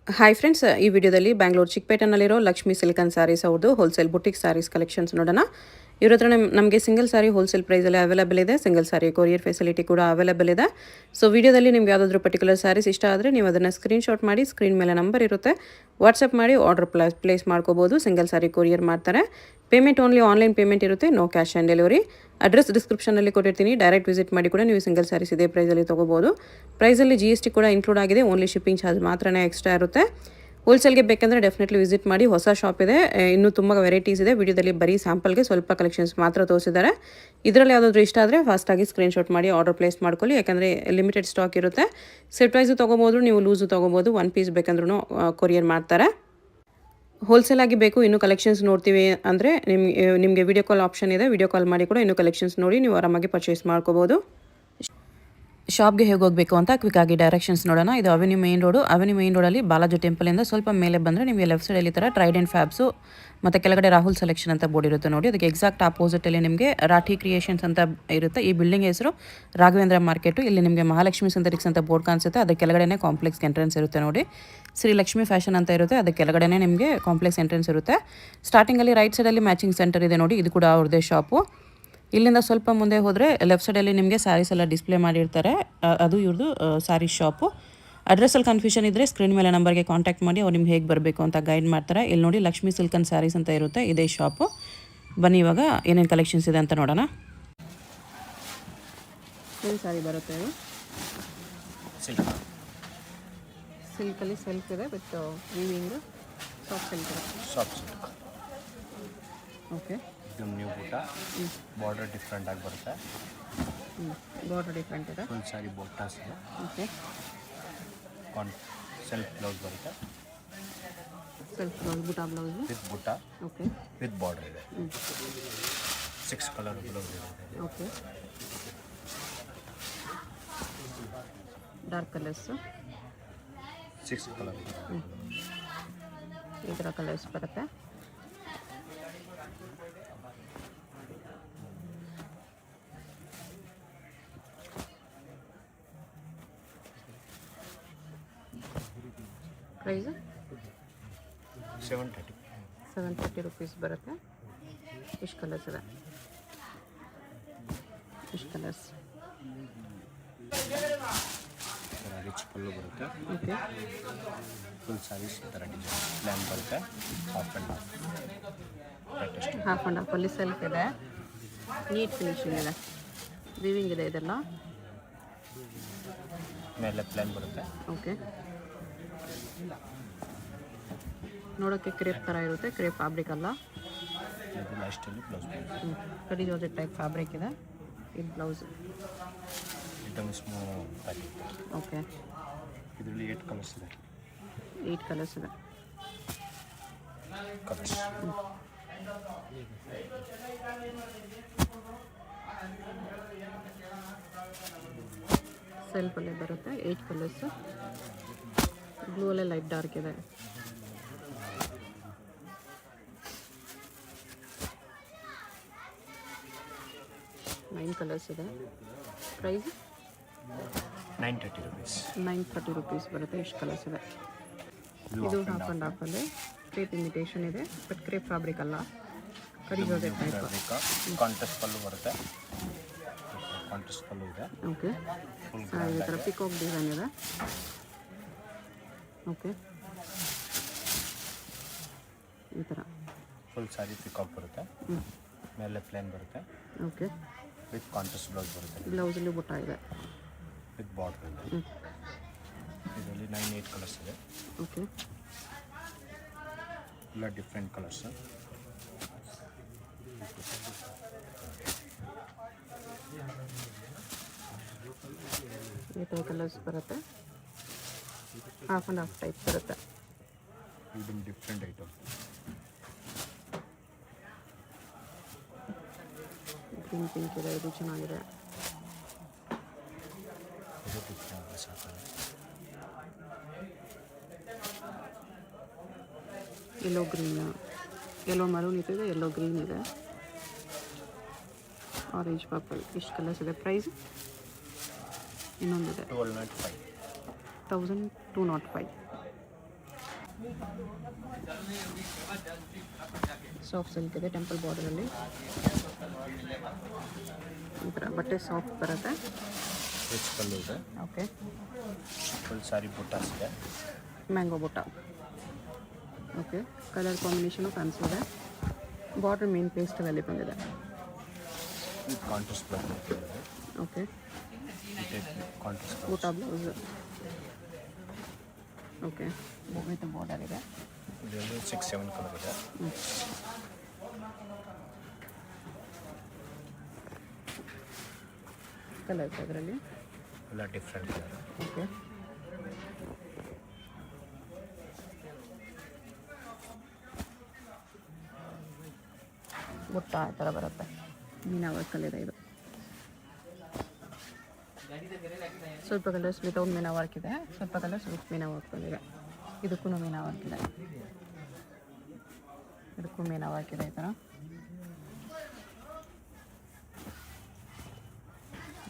Hi friends, ಈ ವಿಡಿಯೋದಲ್ಲಿ Bangalore ಚಿಕ್ಕಪೇಟೆನಲ್ಲಿರೋ Lakshmi silicon saris ಅವ್ರದ್ದು ಹೋಲ್ಸೇಲ್ ಬುಟಿಕ್ ಸ್ಯಾರೀಸ್ ಕಲೆಕ್ಷನ್ಸ್ ನೋಡೋಣ. ಇವ್ರ ಹತ್ರ ನಮಗೆ ಸಿಂಗಲ್ ಸ್ಯಾರಿ ಹೋಲ್ಸೇಲ್ ಪ್ರೈಸಲ್ಲಿ ಅವೈಲೇಬಲ್ ಇದೆ. ಸಿಂಗಲ್ ಸ್ಯಾರಿ ಕೊರಿಯರ್ ಫೆಸಿಲಿಟಿ ಕೂಡ ಅವೈಲೇಬಲ್ ಇದೆ. ಸೊ ವಿಡಿಯೋದಲ್ಲಿ ನಿಮ್ಗೆ ಯಾವುದಾದ್ರೂ ಪರ್ಟಿಕ್ಯುಲರ್ ಸ್ಯಾರೀಸ್ ಇಷ್ಟ ಆದರೆ ನೀವು ಅದನ್ನು ಸ್ಕ್ರೀನ್ಶಾಟ್ ಮಾಡಿ, ಸ್ಕ್ರೀನ್ ಮೇಲೆ ನಂಬರ್ ಇರುತ್ತೆ, ವಾಟ್ಸಪ್ ಮಾಡಿ ಆರ್ಡರ್ ಪ್ಲೇಸ್ ಮಾಡ್ಕೋಬೋದು. ಸಿಂಗಲ್ ಸ್ಯಾರಿ ಕೊರಿಯರ್ ಮಾಡ್ತಾರೆ. ಪೇಮೆಂಟ್ ಓನ್ಲಿ ಆನ್ಲೈನ್ ಪೇಮೆಂಟ್ ಇರುತ್ತೆ, no cash on delivery. Address ಡಿಸ್ಕ್ರಿಪ್ಷನಲ್ಲಿ ಕೊಟ್ಟಿರ್ತೀನಿ, ಡೈರೆಕ್ಟ್ ವಿಸಿಟ್ ಮಾಡಿ ಕೂಡ ನೀವು ಸಿಂಗಲ್ ಸ್ಯಾರೀಸ್ ಇದೇ ಪ್ರೈಸಲ್ಲಿ ತೊಗೋಬೋದು. ಪ್ರೈಸಲ್ಲಿ GST ಕೂಡ ಇನ್ಕ್ಲೂಡ್ ಆಗಿದೆ, ಓನ್ಲಿ ಶಿಪ್ಪಿಂಗ್ ಚಾರ್ಜ್ ಮಾತ್ರನೇ ಎಕ್ಸ್ಟ್ರಾ ಇರುತ್ತೆ. ಹೋಲ್ಸೇಲ್ಗೆ ಬೇಕಂದರೆ ಡೆಫಿನೆಟ್ಲಿ ವಿಸಿಟ್ ಮಾಡಿ. ಹೊಸ ಶಾಪ್ ಇದೆ, ಇನ್ನೂ ತುಂಬ ವೆರೈಟೀಸ್ ಇದೆ. ವಿಡಿಯೋದಲ್ಲಿ ಬರೀ ಸ್ಯಾಂಪಲ್ಗೆ ಸ್ವಲ್ಪ ಕಲೆಕ್ಷನ್ಸ್ ಮಾತ್ರ ತೋರಿಸಿದ್ದಾರೆ. ಇದರಲ್ಲಿ ಯಾವುದಾದ್ರೂ ಇಷ್ಟ ಆದರೆ ಫಾಸ್ಟಾಗಿ ಸ್ಕ್ರೀನ್ಶಾಟ್ ಮಾಡಿ ಆರ್ಡರ್ ಪ್ಲೇಸ್ ಮಾಡ್ಕೊಳ್ಳಿ, ಯಾಕಂದರೆ ಲಿಮಿಟೆಡ್ ಸ್ಟಾಕ್ ಇರುತ್ತೆ. ಸೆಟ್ ವೈಸು ತೊಗೋಬೋದು, ನೀವು ಲೂಸು ತೊಗೋಬೋದು. 1 ಪೀಸ್ ಬೇಕಂದ್ರೂ ಕೊರಿಯರ್ ಮಾಡ್ತಾರೆ. ಹೋಲ್ಸೇಲ್ ಆಗಿ ಬೇಕು, ಇನ್ನೂ ಕಲೆಕ್ಷನ್ಸ್ ನೋಡ್ತೀವಿ ಅಂದರೆ ನಿಮಗೆ ವಿಡಿಯೋ ಕಾಲ್ ಆಪ್ಷನ್ ಇದೆ. ವಿಡಿಯೋ ಕಾಲ್ ಮಾಡಿ ಕೂಡ ಇನ್ನೂ ಕಲೆಕ್ಷನ್ಸ್ ನೋಡಿ ನೀವು ಆರಾಮಾಗಿ ಪರ್ಚೇಸ್ ಮಾಡ್ಕೋಬೋದು. ಶಾಪ್ಗೆ ಹೇಗೆ ಹೋಗಬೇಕು ಅಂತ ಕ್ವಿಕ್ಕಾಗಿ ಡೈರೆಕ್ಷನ್ಸ್ ನೋಡೋಣ. ಇದು avenue main road. Avenue main ರೋಡಲ್ಲಿ ಬಾಲಾಜಿ ಟೆಂಪಲಿಂದ ಸ್ವಲ್ಪ ಮೇಲೆ ಬಂದರೆ ನಿಮಗೆ ಲೆಫ್ಟ್ ಸೈಡಲ್ಲಿ ಈ ಥರ ಟ್ರೈಡೆಂಟ್ ಫ್ಯಾಬ್ಸು ಮತ್ತು ಕೆಳಗಡೆ ರಾಹುಲ್ ಸೆಲೆಕ್ಷನ್ ಅಂತ ಬೋರ್ಡ್ ಇರುತ್ತೆ ನೋಡಿ. ಅದಕ್ಕೆ ಎಕ್ಸಾಕ್ಟ್ ಆಪೋಸಿಟಲ್ಲಿ ನಿಮಗೆ ರಾಠಿ ಕ್ರಿಯೇಷನ್ಸ್ ಅಂತ ಇರುತ್ತೆ. ಈ ಬಿಲ್ಡಿಂಗ್ ಹೆಸರು ರಾಘವೇಂದ್ರ ಮಾರ್ಕೆಟು. ಇಲ್ಲಿ ನಿಮಗೆ ಮಹಾಲಕ್ಷ್ಮಿ ಸಿಂಥೆಟಿಕ್ಸ್ ಅಂತ ಬೋರ್ಡ್ ಕಾಣಿಸುತ್ತೆ. ಅದಕ್ಕೆ ಕೆಳಗಡೆ ಕಾಂಪ್ಲೆಕ್ಸ್ ಎಂಟ್ರೆನ್ಸ್ ಇರುತ್ತೆ ನೋಡಿ. ಶ್ರೀ ಲಕ್ಷ್ಮಿ ಫ್ಯಾಷನ್ ಅಂತ ಇರುತ್ತೆ, ಅದಕ್ಕೆ ಕೆಳಗಡೆ ನಿಮಗೆ ಕಾಂಪ್ಲೆಕ್ಸ್ ಎಂಟ್ರೆನ್ಸ್ ಇರುತ್ತೆ. ಸ್ಟಾರ್ಟಿಂಗಲ್ಲಿ ರೈಟ್ ಸೈಡಲ್ಲಿ ಮ್ಯಾಚಿಂಗ್ ಸೆಂಟರ್ ಇದೆ ನೋಡಿ, ಇದು ಕೂಡ ಅವ್ರದ್ದೇ ಶಾಪು. ಇಲ್ಲಿಂದ ಸ್ವಲ್ಪ ಮುಂದೆ ಹೋದರೆ ಲೆಫ್ಟ್ ಸೈಡಲ್ಲಿ ನಿಮಗೆ ಸ್ಯಾರೀಸ್ ಎಲ್ಲ ಡಿಸ್ಪ್ಲೇ ಮಾಡಿರ್ತಾರೆ, ಅದು ಇವ್ರದ್ದು ಸ್ಯಾರಿ ಶಾಪು. ಅಡ್ರೆಸ್ಸಲ್ಲಿ ಕನ್ಫ್ಯೂಷನ್ ಇದ್ದರೆ ಸ್ಕ್ರೀನ್ ಮೇಲೆ ನಂಬರ್ಗೆ ಕಾಂಟ್ಯಾಕ್ಟ್ ಮಾಡಿ, ಅವ್ರು ನಿಮ್ಗೆ ಹೇಗೆ ಬರಬೇಕು ಅಂತ ಗೈಡ್ ಮಾಡ್ತಾರೆ. ಇಲ್ಲಿ ನೋಡಿ ಲಕ್ಷ್ಮಿ ಸಿಲ್ಕನ್ ಸ್ಯಾರೀಸ್ ಅಂತ ಇರುತ್ತೆ, ಇದೇ ಶಾಪು. ಬನ್ನಿ ಇವಾಗ ಏನೇನು ಕಲೆಕ್ಷನ್ಸ್ ಇದೆ ಅಂತ ನೋಡೋಣ. ಏನು ಸ್ಯಾರಿ ಬರುತ್ತೆ ಇದು? ಸಿಲ್ಕಲ್ಲಿ ಸಿಲ್ಕ್ ಇದೆ ವಿತ್ ವೀವಿಂಗ್, ಸಾಫ್ಟ್ ಸಿಲ್ಕ್ ಇದೆ. Soft silk. ಓಕೆ, ಇದು ನ್ಯೂ ಬುಟ್ಟ. ಬಾರ್ಡರ್ ಡಿಫ್ರೆಂಟ್ ಆಗಿ ಬರುತ್ತೆ. ಬಾರ್ಡರ್ ಡಿಫ್ರೆಂಟ್ ಇದೆ. ಫುಲ್ ಸಾರಿ ಬೊಟ್ಟಾಸ್ ಇದೆ. ಓಕೆ, ಸೆಲ್ಫ್ ಬ್ಲೌಸ್ ಬರುತ್ತೆ. ಸೆಲ್ಫ್ ಬ್ಲೌಸ್, ಬುಟಾ ಬ್ಲೌಸ್ ವಿತ್ ಬುಟ್ಟ. ಓಕೆ, ವಿತ್ ಬಾರ್ಡರ್ ಇದೆ. 6 ಕಲರ್ ಬ್ಲೌಸ್ ಇದೆ. ಓಕೆ, ಡಾರ್ಕ್ ಕಲರ್ಸ್ 6 ಕಲರ್ ಈ ಥರ ಕಲರ್ಸ್ ಬರುತ್ತೆ. ಪ್ರೈಸು 730 ರುಪೀಸ್ ಬರುತ್ತೆ. ಇಷ್ಟು ಕಲರ್ಸ್ ಇದೆ, ಇಷ್ಟು ಕಲರ್ಸ್. ರಿಚ್ ಪಲ್ಲು ಬರುತ್ತೆ. ಓಕೆ, ಫುಲ್ ಸ್ಯಾರೀಸ್ ಈ ಥರ ಡಿಸೈನ್ ಪ್ಲ್ಯಾನ್ ಬರುತ್ತೆ. ಹಾಫ್ ಆ್ಯಂಡ್ ಹಾಫ್ ಆ್ಯಂಡ್ ಹಾಫಲ್ಲಿ ಸೆಲ್ಫ್ ಇದೆ, ನೀಟ್ ಫಿನಿಶಿಂಗ್ ಇದೆ, ವಿವಿಂಗ್ ಇದೆ ಇದೆಲ್ಲ. ಮೇಲೆ ಪ್ಲ್ಯಾನ್ ಬರುತ್ತೆ. ಓಕೆ, ನೋಡೋಕ್ಕೆ ಕ್ರೇಪ್ ಥರ ಇರುತ್ತೆ, ಕ್ರೇಪ್ ಫ್ಯಾಬ್ರಿಕ್ ಅಲ್ಲ. ಇದು ಲಾಸ್ಟಲ್ಲಿ ಬ್ಲೌಸ್ ಬರುತ್ತೆ. ಕಡಿ ಜಾರ್ಜೆಟ್ ಟೈಪ್ ಫ್ಯಾಬ್ರಿಕ್ ಇದೆ. ಇದು blouse item small packet. Okay, ಇದರಲ್ಲಿ 8 ಕಲರ್ಸ್ ಇದೆ. 8 ಕಲರ್ಸ್ ಇದೆ. ಕಲರ್ಸ್ ಸೆಲ್ಫಲ್ಲೇ ಬರುತ್ತೆ. 8 ಕಲರ್ಸು. ಬ್ಲೂ ಅಲ್ಲೇ ಲೈಟ್ ಡಾರ್ಕ್ ಇದೆ. ನೈನ್ ಕಲರ್ಸ್ ಇದೆ. Price 930 rupees. 930 ರುಪೀಸ್ ಬರುತ್ತೆ. ಇಷ್ಟು ಕಲರ್ಸ್ ಇದೆ. ಇದು ಹಾಫ್ ಆ್ಯಂಡ್ ಹಾಫಲ್ಲಿ ಕ್ರೇಪ್ ಇಮಿಟೇಷನ್ ಇದೆ, ಬಟ್ ಕ್ರೇಪ್ ಫ್ಯಾಬ್ರಿಕ್ ಅಲ್ಲ, ಕಡಿ ಜಾರ್ಜೆಟ್ ಟೈಪ್. ಕಾಂಟ್ರಾಸ್ಟ್ ಪಲ್ಲು ಬರುತ್ತೆ. ಕಾಂಟ್ರಾಸ್ಟ್ ಪಲ್ಲು ಇದೆ. ಓಕೆ, ಈ ಥರ ಪಿಕಾಕ್ ಡಿಸೈನ್ ಇದೆ. ಓಕೆ, ಈ ಥರ ಫುಲ್ ಸ್ಯಾರಿ ಪಿಕಾಕ್ ಬರುತ್ತೆ. ಮೇಲೆ ಪ್ಲೇನ್ ಬರುತ್ತೆ. ಓಕೆ, ವಿತ್ ಕಾಂಟ್ರಾಸ್ಟ್ ಬ್ಲೌಸ್ ಬರುತ್ತೆ. ಬ್ಲೌಸಲ್ಲಿ ಬುಟ್ಟ ಇದೆ ವಿತ್ ಬಾರ್ಡರ್ ಇದೆ. ಇದರಲ್ಲಿ 9-8 ಕಲರ್ಸ್ ಇದೆ. ಓಕೆ, ಎಲ್ಲ ಡಿಫ್ರೆಂಟ್ ಕಲರ್ಸ್. ಈ ಥರ ಕಲರ್ಸ್ ಬರುತ್ತೆ. ಹಾಫ್ ಆ್ಯಂಡ್ ಹಾಫ್ ಟೈಪ್ ಬರುತ್ತೆ. ಇದು ಡಿಫ್ರೆಂಟ್ ಐಟಮ್. ಗ್ರೀನ್ ಪಿಂಕ್ ಇದೆ, ಇದು ಚೆನ್ನಾಗಿದೆ. ಇದು ಡಿಫ್ರೆಂಟ್ ಸಾಕು. ಯೆಲ್ಲೋ ಗ್ರೀನ್, ಯೆಲ್ಲೋ ಮರೂನ್ ಇದೆ, ಯೆಲ್ಲೋ ಗ್ರೀನ್ ಇದೆ, ಆರೆಂಜ್ ಪರ್ಪಲ್. ಇಷ್ಟು ಕಲರ್ಸ್ ಇದೆ. ಪ್ರೈಸ್ ಇನ್ನೊಂದಿದೆ 1205. 1205. ಸಾಫ್ಟ್ ಸಿಲ್ಕ್ ಇದೆ ಟೆಂಪಲ್ ಬಾರ್ಡರಲ್ಲಿ. ಈ ಥರ ಬಟ್ಟೆ ಸಾಫ್ಟ್ ಬರುತ್ತೆ. ರಿಚ್ ಪಲ್ಲು ಇದೆ. ಓಕೆ. ಫುಲ್ ಸಾರಿ ಬುಟ್ಟಾಸ್ ಇದೆ. Mango butta. Okay. Colour combination ಕಾಣಿಸಿದೆ. ಬಾರ್ಡರ್ ಮೇನ್ ಪೇಸ್ಟಲ್ಲಿ ಬಂದಿದೆ. ವಿತ್ ಕಾಂಟ್ರಾಸ್ಟ್ ಬ್ಲೌಸ್ ಇದೆ. Okay. Contrast butta blouse. Okay. With border ಇದೆ. ಇದರಲ್ಲಿ 6-7 ಕಲರ್ ಇದೆ. ಕಲರ್ಸ್ ಅದರಲ್ಲಿ ಎಲ್ಲ ಡಿಫ್ರೆಂಟ್ ಕಲರ್. ಓಕೆ. ಬುಟ್ಟ ಆ ಥರ ಬರುತ್ತೆ. ಮೀನಾ ವರ್ಕಲ್ಲಿ ಇದೆ ಇದು. ಸ್ವಲ್ಪ ಕಲರ್ಸ್ ವಿತೌಟ್ ಮೀನಾ ವರ್ಕ್ ಇದೆ, ಸ್ವಲ್ಪ ಕಲರ್ಸ್ ವಿತ್ ಮೀನಾ ವರ್ಕ್ ಬಂದಿದೆ. ಇದಕ್ಕೂ ಮೀನಾ ವರ್ಕ್ ಇದೆ. ಇದಕ್ಕೂ ಮೀನಾ ವರ್ಕ್ ಇದೆ ಈ ಥರ.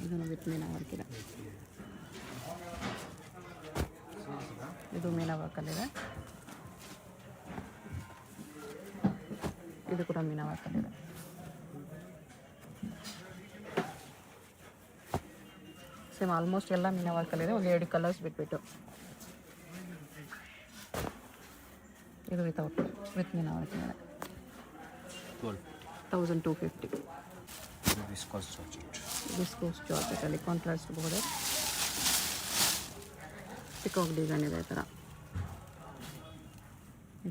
ಇದನ್ನು ವಿತ್ ಮೀನಾ ವರ್ಕ್ ಇದೆ. ಇದು ಮೀನಾ ವರ್ಕಲ್ಲಿದೆ. ಇದು ಕೂಡ ಮೀನಾ ವರ್ಕಲ್ಲಿದೆ. ಸೇಮ್ ಆಲ್ಮೋಸ್ಟ್ ಎಲ್ಲ ಮೀನಾ ವರ್ಕಲ್ಲಿದೆ. ಒಂದು 2 ಕಲರ್ಸ್ ಬಿಟ್ಬಿಟ್ಟು. ಇದು ವಿತೌಟ್ ವಿತ್ ಮೀನಾ ವರ್ಕ್ ಇದೆ. 1250. Viscose georgette. ವಿಸ್ಕೋಸ್ ಜಾರ್ಜೆಟಲ್ಲಿ ಕಾಂಟ್ರಾಸ್ಟ್ ಬಾರ್ಡರ್. ಪಿಕಾಕ್ ಡಿಸೈನ್ ಇದೆ ಈ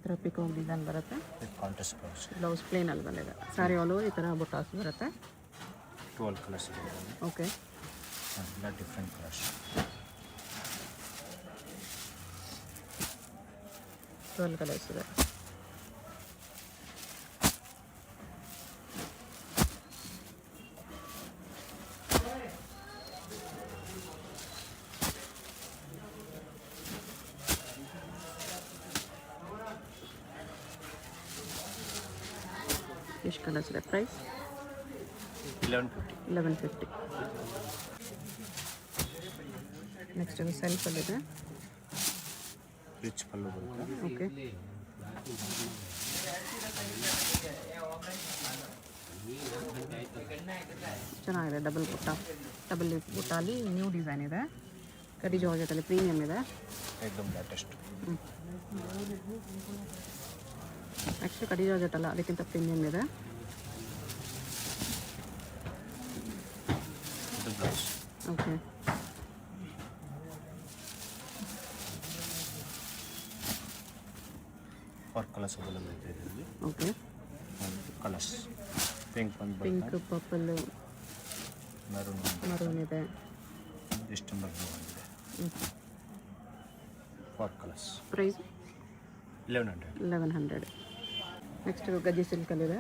ಥರ ಪಿಕಾಕ್ ಡಿಸೈನ್ ಬರುತ್ತೆ. With contrast blouse. ಬ್ಲೌಸ್ ಪ್ಲೇನಲ್ಲಿ ಬಂದಿದೆ. ಸ್ಯಾರಿ ಆಲ್ ಓವರ್ ಈ ಥರ ಬುಟ್ಟಾಸ್ ಬರುತ್ತೆ. 12 ಕಲರ್ಸ್ ಇದೆ. ಓಕೆ. ಎಲ್ಲ ಡಿಫ್ರೆಂಟ್ ಕಲರ್ಸ್. 12 ಕಲರ್ಸ್ ಇದೆ. ಎಷ್ಟು ಕಲರ್ಸ್ ಇದೆ? ಪ್ರೈಸ್ 1150. ನೆಕ್ಸ್ಟ್ ಇದು ಸೆಲ್ಫಲ್ಲಿದೆ. ರಿಚ್ ಪಲ್ಲು ಬರುತ್ತೆ. ಓಕೆ. ಚೆನ್ನಾಗಿದೆ. ಡಬಲ್ ಬುಟ್ಟಾಲಿ ನ್ಯೂ ಡಿಸೈನ್ ಇದೆ. ಕಡಿ ಜಾರ್ಜೆಟಲ್ಲಿ ಪ್ರೀಮಿಯಮ್ ಇದೆ. ಏಕದಮ್ ಲೇಟೆಸ್ಟ್. ಆ್ಯಕ್ಚುಲಿ ಕಡಿ ಜಾರ್ಜೆಟ್ ಅಲ್ಲ, ಅದಕ್ಕಿಂತ ಪ್ರೀಮಿಯಮ್ ಇದೆ. ಇದು blouse. Okay. Four colours available ಇದೆ ಇದರಲ್ಲಿ. ಓಕೆ. ಕಲರ್ಸ್ ಪಿಂಕ್ ಒಂದು ಪಿಂಕ್, ಪರ್ಪಲ್, ಮರೂನ್ ಇದೆ. ಇಷ್ಟು ಬ್ಲೂ ಇದೆ. Four colours. ಪ್ರೈಸ್ 1100. 1100. ನೆಕ್ಸ್ಟ್ ಗಜ್ಜಿ ಸಿಲ್ಕಲ್ಲಿದೆ.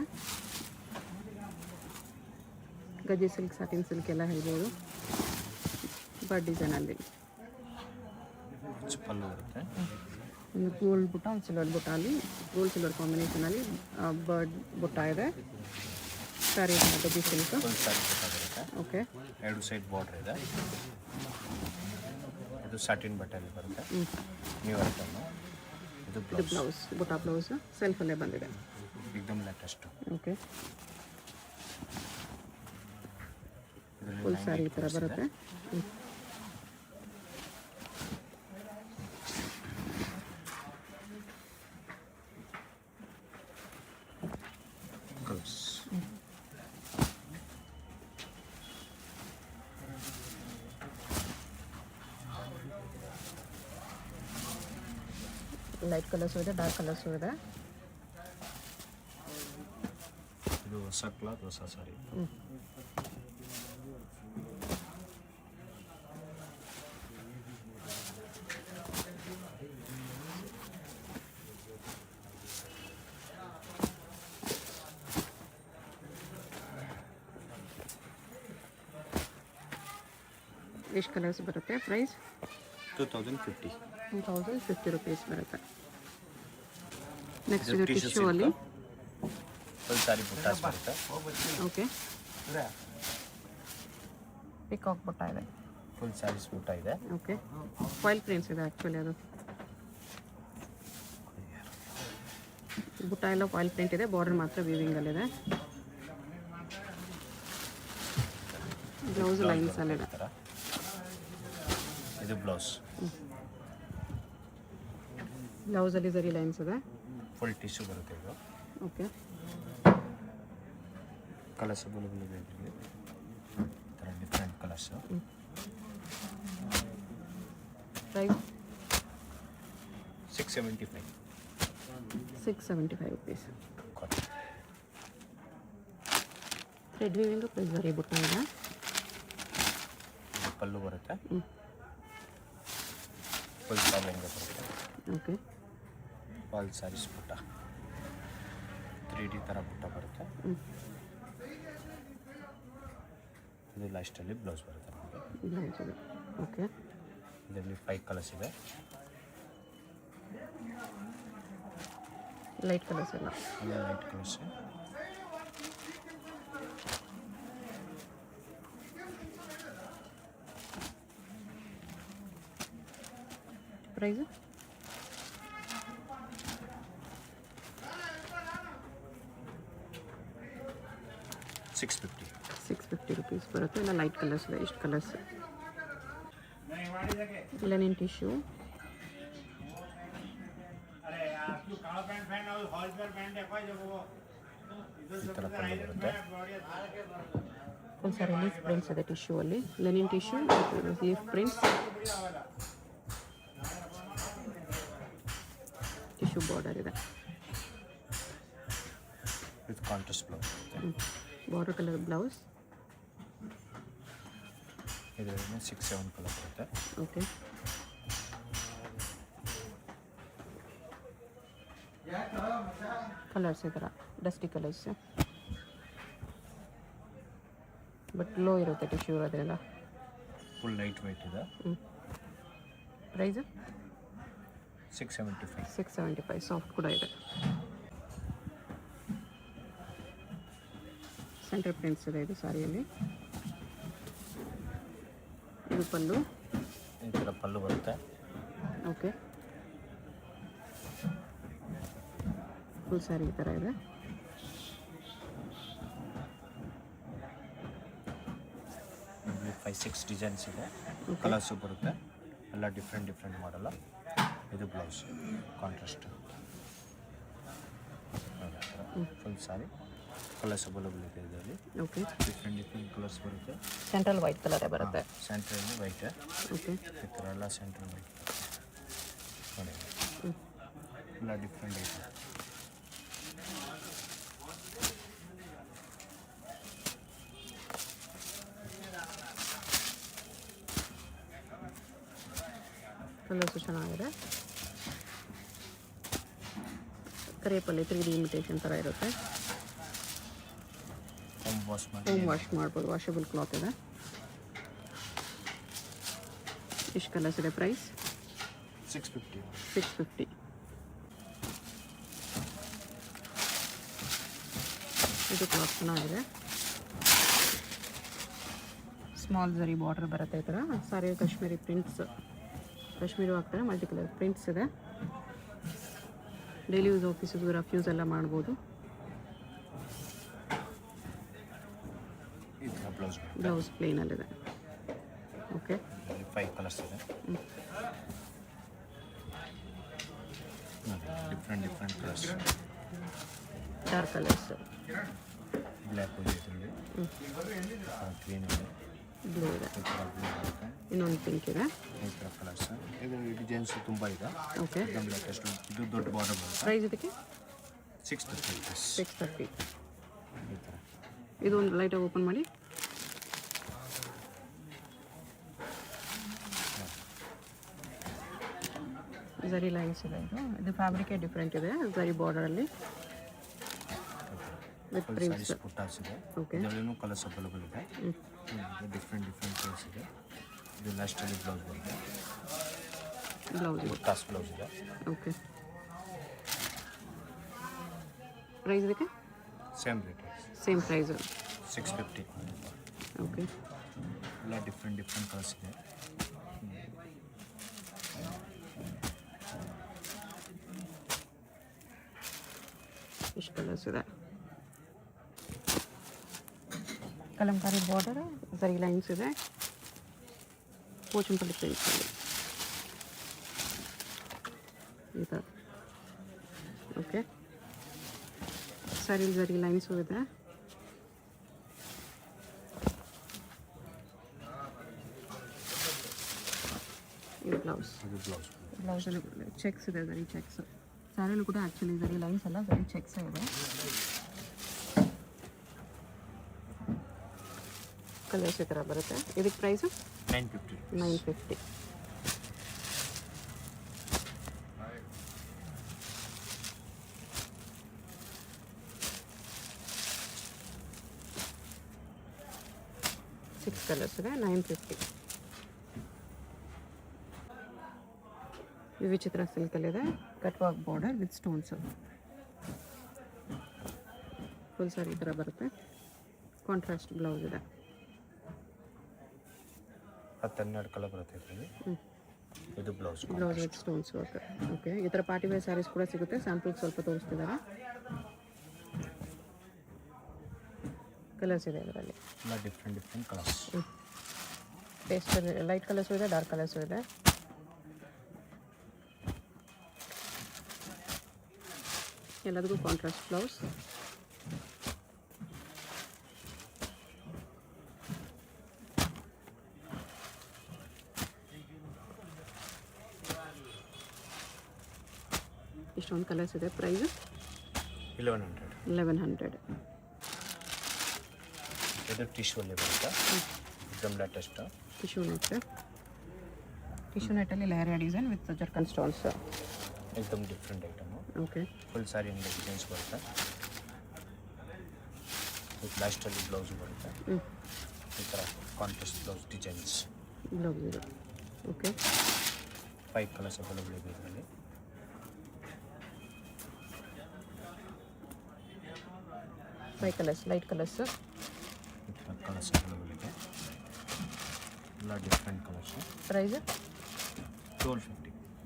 ಗಜ್ಜಿ ಸಿಲ್ಕ್, ಸಾಟಿನ್ ಸಿಲ್ಕ್ ಎಲ್ಲ ಹೇಳ್ಬೋದು. ಬರ್ಡ್ ಡಿಸೈನಲ್ಲಿ ರಿಚ್ ಪಲ್ಲು ಬರುತ್ತೆ. ಒಂದು ಗೋಲ್ಡ್ ಬುಟ್ಟ, ಒಂದು ಸಿಲ್ವರ್ ಬುಟ್ಟ. ಅಲ್ಲಿ ಗೋಲ್ಡ್ ಸಿಲ್ವರ್ ಕಾಂಬಿನೇಷನಲ್ಲಿ ಬರ್ಡ್ ಬುಟ್ಟ ಇದೆ. ಸ್ಯಾರಿ ಗಜ್ಜಿ ಸಿಲ್ಕ್. ಫುಲ್ ಸ್ಯಾರಿ ಬುಟ್ಟ ಬರುತ್ತೆ. ಓಕೆ. 2 ಸೈಡ್ ಬಾರ್ಡರ್ ಇದೆ. ಇದು ಸಾಟಿನ್ ಬಟ್ಟೆಯಲ್ಲಿ ಬರುತ್ತೆ. New item. ಇದು ಬ್ಲೌಸ್, ಬುಟ್ಟ ಬ್ಲೌಸ್ ಸೆಲ್ಫಲ್ಲೇ ಬಂದಿದೆ. ಏಕದಮ್ ಲೇಟೆಸ್ಟ್. ಓಕೆ. ಫುಲ್ ಸ್ಯಾರಿ ಈ ಥರ ಬರುತ್ತೆ. ಕಲರ್ಸ್. ಲೈಟ್ ಕಲರ್ಸು ಇದೆ, ಡಾರ್ಕ್ ಕಲರ್ಸು ಇದೆ. ಇದು ಹೊಸ ಕ್ಲಾತ್, ಹೊಸ ಸಾರಿ. ಎಷ್ಟು ಕಲರ್ಸ್ ಬರುತ್ತೆ? ಪ್ರೈಸ್ 2050. 2050 ರುಪೀಸ್ ಬರುತ್ತೆ. ನೆಕ್ಸ್ಟ್ ಇದು ಟಿಶ್ಯೂ ಅಲ್ಲಿ ಫುಲ್ ಸಾರಿ ಬುಟ್ಟಾಸ್ ಬರುತ್ತೆ. ಓಕೆ. ಪಿಕಾಕ್ ಬುಟ್ಟ ಇದೆ. ಫುಲ್ ಸ್ಯಾರೀಸ್ ಬುಟ್ಟ ಇದೆ. ಓಕೆ. ಫಾಯಿಲ್ ಪ್ರಿಂಟ್ಸ್ ಇದೆ ಆ್ಯಕ್ಚುಲಿ ಅದು. ಬುಟ್ಟ ಎಲ್ಲ ಫಾಯಿಲ್ ಪ್ರಿಂಟ್ ಇದೆ, ಬಾರ್ಡರ್ ಮಾತ್ರ ವೀವಿಂಗಲ್ಲಿದೆ. ಬ್ಲೌಸ್ ಲೈನ್ಸ್ ಅಲ್ಲಿದೆ. ಇದು ಬ್ಲೌಸ್. ಬ್ಲೌಸಲ್ಲಿ ಸರಿ ಲೈನ್ಸ್ ಇದೆ. ಫುಲ್ ಟಿಶ್ಯೂ ಬರುತ್ತೆ ಇದು. ಓಕೆ. ಕಲರ್ಸ್ ಅವೈಲೇಬಲ್ ಇದೆ ಇದರಲ್ಲಿ. ಈ ಥರ different colours. Price 675. 675 rupees. Thread weaving plus ಸರಿ ಬುಟ್ಟ ಇದೆ. ಪಲ್ಲು ಬರುತ್ತೆ. ಫುಲ್ ಸಾಲಿಂಗ್ ಬರುತ್ತೆ. ಓಕೆ. ಫಾಲ್ ಸ್ಯಾರೀಸ್ ಬುಟ್ಟ 3D ಥರ ಬುಟ್ಟ ಬರುತ್ತೆ. ಇದು ಲಾಸ್ಟಲ್ಲಿ ಬ್ಲೌಸ್ ಬರುತ್ತೆ ನಮಗೆ. ಬ್ಲೌಸ್ ಇದೆ. ಓಕೆ. ಇದರಲ್ಲಿ 5 ಕಲರ್ಸ್ ಇದೆ. ಲೈಟ್ ಕಲರ್ಸ್ ಎಲ್ಲ. Light colours. ಪ್ರೈಸು 650. 650 ರುಪೀಸ್ ಬರುತ್ತೆ. ಎಲ್ಲ ಲೈಟ್ ಕಲರ್ಸ್ ಇದೆ. ಇಷ್ಟು ಕಲರ್ಸ್. Lenin tissue. ಈ ಥರ ಪಲ್ಲು ಬರುತ್ತೆ. ಒಂದು ಸಾರಿ ಲೀಫ್ ಪ್ರಿಂಟ್ಸ್ ಇದೆ ಟಿಶ್ಯೂ ಅಲ್ಲಿ. Linen tissue leaf prints. Tissue border ಇದೆ. With contrast blouse. Border colour blouse. ಇದರಲ್ಲಿ 6-7 ಕಲರ್ ಬರುತ್ತೆ. ಓಕೆ. ಕಲರ್ಸ್ ಈ ಥರ ಡಸ್ಟಿ ಕಲರ್ಸ್. ಬಟ್ ಲೋ ಇರುತ್ತೆ ಟಿಶ್ಯೂ ಇರೋದ್ರಿಂದ. ಫುಲ್ ಲೈಟ್ ವೆಯ್ಟ್ ಇದೆ. ಪ್ರೈಸು 675. 675. ಸಾಫ್ಟ್ ಕೂಡ ಇದೆ. ಸೆಂಟರ್ ಪ್ರಿಂಟ್ಸ್ ಇದೆ ಇದು ಸಾರಿಯಲ್ಲಿ. ಇದು ಪಲ್ಲು. ಈ ಥರ ಪಲ್ಲು ಬರುತ್ತೆ. ಓಕೆ. ಫುಲ್ ಸ್ಯಾರಿ ಈ ಥರ ಇದೆ. ಇಲ್ಲಿ 5-6 ಡಿಸೈನ್ಸ್ ಇದೆ. ಕಲರ್ಸು ಬರುತ್ತೆ. ಎಲ್ಲ ಡಿಫ್ರೆಂಟ್ ಮಾಡಲ್ಲ. ಇದು ಬ್ಲೌಸ್ ಕಾಂಟ್ರಾಸ್ಟ್. ಫುಲ್ ಸಾರಿ ಕಲರ್ಸ್ ಅವೈಲೇಬಲ್ ಇದೆ ಇದರಲ್ಲಿ. ಓಕೆ. ಡಿಫ್ರೆಂಟ್ ಕಲರ್ಸ್ ಬರುತ್ತೆ. ಸೆಂಟ್ರಲ್ ವೈಟ್ ಕಲರೇ ಬರುತ್ತೆ. ಸೆಂಟ್ರಲ್ಲಿ ವೈಟ್. ಓಕೆ. ಈ ಥರ ಎಲ್ಲ ಸೆಂಟ್ರಲ್ ವೈಟ್ ನೋಡಿ. ಎಲ್ಲ ಡಿಫ್ರೆಂಟ್ ಐತೆ. ಕಲರ್ಸು ಚೆನ್ನಾಗಿದೆ. ಕರೇಪಲ್ಲಿ 3D ಇಮಿಟೇಷನ್ ಥರ ಇರುತ್ತೆ. ಹೋಮ್ ವಾಶ್ ಹೋಮ್ ವಾಶ್ ಮಾಡ್ಬೋದು. ವಾಷಬಲ್ ಕ್ಲಾತ್ ಇದೆ. ಎಷ್ಟು ಕಲರ್ಸ್ ಇದೆ. ಪ್ರೈಸ್ 650. 650. ಇದು ಕ್ಲಾತ್ ಚೆನ್ನಾಗಿದೆ. ಸ್ಮಾಲ್ ಜರಿ ಬಾರ್ಡರ್ ಬರುತ್ತೆ ಈ ಥರ. ಸಾರಿ ಕಾಶ್ಮೀರಿ ಪ್ರಿಂಟ್ಸ್. ಕಾಶ್ಮೀರಿ ಹಾಕ್ತಾರೆ. ಮಲ್ಟಿ ಕಲರ್ ಪ್ರಿಂಟ್ಸ್ ಇದೆ. ಡೈಲಿ ಯೂಸ್ ಆಫೀಸಸ್ ರಫ್ಯೂಸ್ ಎಲ್ಲ ಮಾಡ್ಬೋದು. ಈ ಥರ ಬ್ಲೌಸ್ ಬ್ಲೌಸ್ ಪ್ಲೇನಲ್ಲಿದೆ. ಓಕೆ. 5 ಕಲರ್ಸ್ ಇದೆ. Different colours. Dark colours. Black ಇದೆ ಇದರಲ್ಲಿ. ಗ್ರೀನ್ ಇದೆ. ಬ್ಲೂ ಇದೆ. ಈ ಥರ ಬ್ಲೂ ಬರುತ್ತೆ. ಇನ್ನೊಂದು ಪಿಂಕ್ ಇದೆ. ಈ ಥರ ಕಲರ್ಸ್. ಇದು ಡಿಸೈನ್ಸ್ ತುಂಬ ಇದೆ. ಓಕೆ. एकदम ಲೇಟೆಸ್ಟ್. ಇದು ದೊಡ್ಡ ಬಾರ್ಡರ್ ಬರುತ್ತೆ. ಪ್ರೈಸ್ ಇದಕ್ಕೆ 630 rupees. 630. ಈ ಥರ. ಇದು ಒಂದು ಲೈಟಾಗಿ ಓಪನ್ ಮಾಡಿ. ಝರಿ ಲೈನ್ಸ್ ಇದೆ. ಇದು ಫ್ಯಾಬ್ರಿಕೇ ಡಿಫ್ರೆಂಟ್ ಇದೆ. ಝರಿ ಬಾರ್ಡರಲ್ಲಿ ವಿತ್ ಪ್ರಿಂಟ್ಸ್. ಪುಟ್ಟಾಸ್ ಇದೆ. ಓಕೆ. ಇದರಲ್ಲೂ ಕಲರ್ಸ್ ಅವೈಲೇಬಲ್ ಇದೆ. ಡಿಫ್ರೆಂಟ್ ಕಲರ್ಸ್ ಇದೆ. ಇದು ಲಾಸ್ಟಲ್ಲಿ ಬ್ಲೌಸ್ ಬರುತ್ತೆ. ಬ್ಲೌಸ್ ಇದೆ. ಪುಟ್ಟಾಸ್ ಬ್ಲೌಸ್ ಇದೆ. ಓಕೆ. ಪ್ರೈಸ್ ಇದಕ್ಕೆ same rate. Same price 650. Okay. ಎಲ್ಲ ಡಿಫ್ರೆಂಟ್ ಕಲರ್ಸ್ ಇದೆ. ಇಷ್ಟು ಕಲರ್ಸ್ ಇದೆ. ಕಲಂಕಾರಿ ಬಾರ್ಡರ್, ಸರಿ ಲೈನ್ಸ್ ಇದೆ, ಪೋಚಂಪಲ್ಲಿ ಪ್ರಿಂಟ್ಸ್ ಇದೆ ಈ ಥರ. ಓಕೆ, ಸರಿ ಸರಿ ಲೈನ್ಸು ಇದೆ. ಇದು ಬ್ಲೌಸ್. ಬ್ಲೌಸಲ್ಲಿ ಚೆಕ್ಸ್ ಇದೆ, ಸರಿ ಚೆಕ್ಸ್. ಸ್ಯಾರಿಲೂ ಕೂಡ ಆ್ಯಕ್ಚುಲಿ ಸರಿ ಲೈನ್ಸ್ ಎಲ್ಲ ಸರಿ ಚೆಕ್ಸ್ ಇದೆ. ಕಲರ್ಸ್ ಈ ಥರ ಬರುತ್ತೆ. ಇದಕ್ಕೆ ಪ್ರೈಸು 950. ಸಿಕ್ಸ್ ಕಲರ್ಸ್ ಇದೆ, 950. ವಿಚಿತ್ರ ಸಿಲ್ಕಲ್ಲಿದೆ, cut work border with stones. Full saree ಈ ಥರ ಬರುತ್ತೆ. ಕಾಂಟ್ರಾಸ್ಟ್ ಬ್ಲೌಸ್ ಇದೆ. 12 ಕಲರ್ ಬರುತ್ತೆ ಇದರಲ್ಲಿ. ಇದು blouse with stones work. Okay, ಈ ಥರ ಪಾರ್ಟಿ ವೇರ್ ಸ್ಯಾರೀಸ್ ಕೂಡ ಸಿಗುತ್ತೆ. ಸ್ಯಾಂಪಲ್ಗೆ ಸ್ವಲ್ಪ ತೋರಿಸ್ತಿದ್ದಾರೆ. ಕಲರ್ಸ್ ಇದೆ ಇದರಲ್ಲಿ, different colours. Pastel light colours ಇದೆ, ಡಾರ್ಕ್ ಕಲರ್ಸು ಇದೆ. ಎಲ್ಲದಕ್ಕೂ ಕಾಂಟ್ರಾಸ್ಟ್ ಬ್ಲೌಸ್. ಇಷ್ಟೊಂದು ಕಲರ್ಸ್ ಇದೆ. ಪ್ರೈಸ್ 1100. ಇದು ಟಿಶ್ಯೂ ಅಲ್ಲಿ ಬರುತ್ತೆ, ಎಕ್ದಮ್ ಲೇಟೆಸ್ಟ್ ಟಿಶ್ಯೂ ನೆಟ್ಟಲ್ಲಿ layer design with zircon stones. ಎಕ್ದಮ್ different item. Okay, full saree designs ಬರುತ್ತೆ. ವಿತ್ ಲಾಸ್ಟಲ್ಲಿ ಬ್ಲೌಸು ಬರುತ್ತೆ. ಈ ಥರ ಕಾಂಟ್ರಾಸ್ಟ್ ಬ್ಲೌಸ್ ಡಿಸೈನ್ಸ್ ಬ್ಲೌಸ್ ಇದೆ. ಓಕೆ, 5 ಕಲರ್ಸ್ ಅವೈಲೇಬಲ್ ಇದೆ ಇದರಲ್ಲಿ. 5 colours, light colours. Colours available ಇದೆ, ಎಲ್ಲ different colours. Price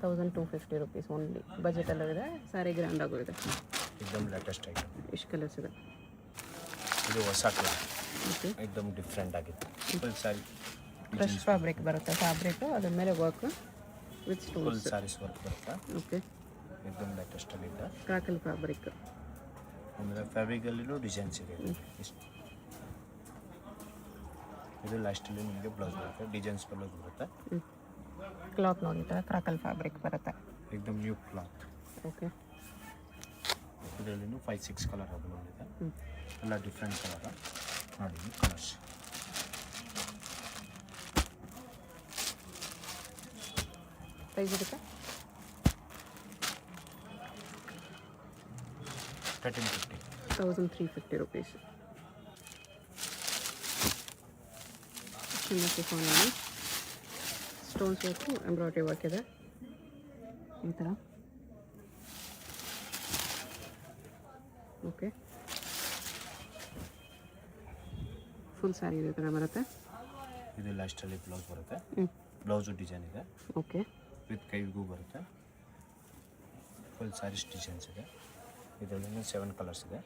1250 rupees only. Budget ಎಲ್ಲ ಇದೆ, ಸ್ಯಾರಿ ಗ್ರ್ಯಾಂಡ್ ಆಗೋ ಇದೆ. ಎಕ್ದಮ್ ಲೇಟೆಸ್ಟ್ ಐಟಮ್. ಇಷ್ಟು ಕಲರ್ಸ್ ಇದೆ. ಇದು ಹೊಸ ಕಲರ್, ಓಕೆ, ಎಕ್ದಮ್ ಡಿಫ್ರೆಂಟ್ ಆಗಿದೆ. ಫುಲ್ ಸ್ಯಾರಿ ಫ್ರೆಶ್ ಫ್ಯಾಬ್ರಿಕ್ ಬರುತ್ತೆ. ಫ್ಯಾಬ್ರಿಕ್ಕು ಅದ್ರ ಮೇಲೆ work with full stones. Saris work ಬರುತ್ತೆ. ಓಕೆ, ಎಕ್ದಮ್ ಲೇಟೆಸ್ಟಲ್ಲಿ ಇದೆ. Crackle fabric. ಆಮೇಲೆ ಫ್ಯಾಬ್ರಿಕಲ್ಲಿನೂ ಡಿಸೈನ್ಸ್ ಇದೆ. ಇದು ಲಾಸ್ಟಲ್ಲಿ ನಿಮಗೆ ಬ್ಲೌಸ್ ಬರುತ್ತೆ, ಡಿಸೈನ್ಸ್ ಬ್ಲೌಸ್ ಬರುತ್ತೆ. ಕ್ಲಾತ್ ನೋಡಿ, ಈ ಥರ ಕ್ರಾಕಲ್ ಫ್ಯಾಬ್ರಿಕ್ ಬರುತ್ತೆ. ಎಕ್ದಮ್ ನ್ಯೂ ಕ್ಲಾತ್. ಓಕೆ, ಇದರಲ್ಲಿನೂ 5-6 ಕಲರ್ ಅವೈಲೇಬಲ್ ಇದೆ. ಎಲ್ಲ ಡಿಫ್ರೆಂಟ್ ಕಲರ್ ನೋಡಿ ಕಲರ್ಸ್. ಪ್ರೈಸ್ ಇರುತ್ತೆ 1350 rupees. ಚಿನ್ನ ಶಿಫಾನಲ್ಲಿ ಸ್ಟೋನ್ಸ್ ವರ್ಕು, ಎಂಬ್ರಾಯ್ಡ್ರಿ ವರ್ಕ್ ಇದೆ ಈ ಥರ. ಓಕೆ, ಫುಲ್ ಸ್ಯಾರಿ ಇದೆ ಥರ ಬರುತ್ತೆ. ಇದು ಲಾಸ್ಟಲ್ಲಿ ಬ್ಲೌಸ್ ಬರುತ್ತೆ. ಬ್ಲೌಸು ಡಿಸೈನ್ ಇದೆ. ಓಕೆ, ವಿತ್ ಕೈಗೂ ಬರುತ್ತೆ. ಫುಲ್ ಸ್ಯಾರೀಸ್ ಡಿಸೈನ್ಸ್ ಇದೆ. ಇದರಲ್ಲಿ 7 ಕಲರ್ಸ್ ಇದೆ.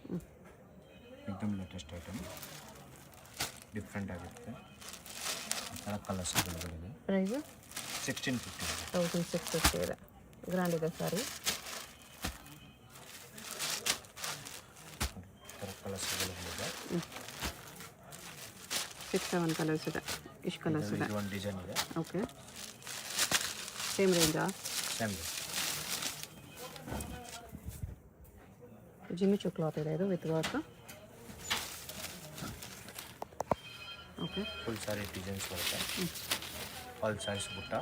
ಎಕ್ದಮ್ ಲೇಟೆಸ್ಟ್ ಐಟಮ್, ಡಿಫ್ರೆಂಟ್ ಆಗಿರುತ್ತೆ. ಈ ಥರ ಕಲರ್ಸ್ ಅವೈಲೇಬಲ್ ಇದೆ. ಪ್ರೈಸು 1650 ಇದೆ. 1650 ಇದೆ. ಗ್ರ್ಯಾಂಡ್ ಇದೆ ಸ್ಯಾರಿ. ಈ ಥರ ಕಲರ್ಸ್ ಅವೈಲೇಬಲ್ ಇದೆ. 6-7 ಕಲರ್ಸ್ ಇದೆ. ಇಷ್ಟು ಕಲರ್ಸ್ ಇದೆ. ಒಂದು ಡಿಸೈನ್ ಇದೆ. ಓಕೆ, ಸೇಮ್ ರೇಂಜಾ? ಸೇಮ್ ಜಿಮಿಚು ಕ್ಲಾತ್ ಇದೆ ಇದು with work. Okay, full saree designs ಬರುತ್ತೆ. ಆಲ್ ಸ್ಯಾರೀಸ್ ಬುಟ್ಟ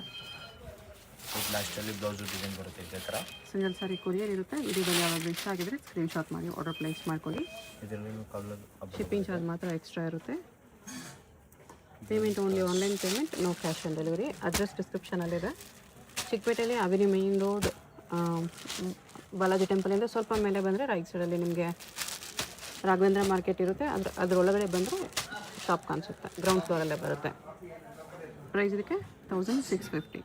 ವಿತ್ ಲಾಸ್ಟಲ್ಲಿ ಬ್ಲೌಸು ಡಿಸೈನ್ ಬರುತ್ತೆ ಇದೇ ಥರ. ಸಿಂಗಲ್ ಸಾರಿ ಕೊರಿಯರ್ ಇರುತ್ತೆ. ವಿಡಿಯೋದಲ್ಲಿ ಯಾವಾಗ ಇಷ್ಟ ಆಗಿದ್ರೆ ಸ್ಕ್ರೀನ್ಶಾಟ್ ಮಾಡಿ ಆರ್ಡರ್ ಪ್ಲೇಸ್ ಮಾಡ್ಕೊಳ್ಳಿ. ಇದರಲ್ಲಿ ಕಲರ್ ಶಿಪ್ಪಿಂಗ್ ಚಾರ್ಜ್ ಮಾತ್ರ ಎಕ್ಸ್ಟ್ರಾ ಇರುತ್ತೆ. Payment only online payment, no cash on delivery. Address ಡಿಸ್ಕ್ರಿಪ್ಷನಲ್ಲಿದೆ. ಚಿಕ್ಕಪೇಟೆಯಲ್ಲಿ ಅವಿನಿ ಮೈನ್ ರೋಡ್, ಬಾಲಾಜಿ ಟೆಂಪಲಿಂದ ಸ್ವಲ್ಪ ಮೇಲೆ ಬಂದರೆ ರೈಟ್ ಸೈಡಲ್ಲಿ ನಿಮಗೆ ರಾಘವೇಂದ್ರ ಮಾರ್ಕೆಟ್ ಇರುತ್ತೆ. ಅದರೊಳಗಡೆ ಬಂದರೆ ಶಾಪ್ ಕಾಣಿಸುತ್ತೆ. ಗ್ರೌಂಡ್ ಫ್ಲೋರಲ್ಲೇ ಬರುತ್ತೆ. ಪ್ರೈಸ್ ಇದಕ್ಕೆ 1650.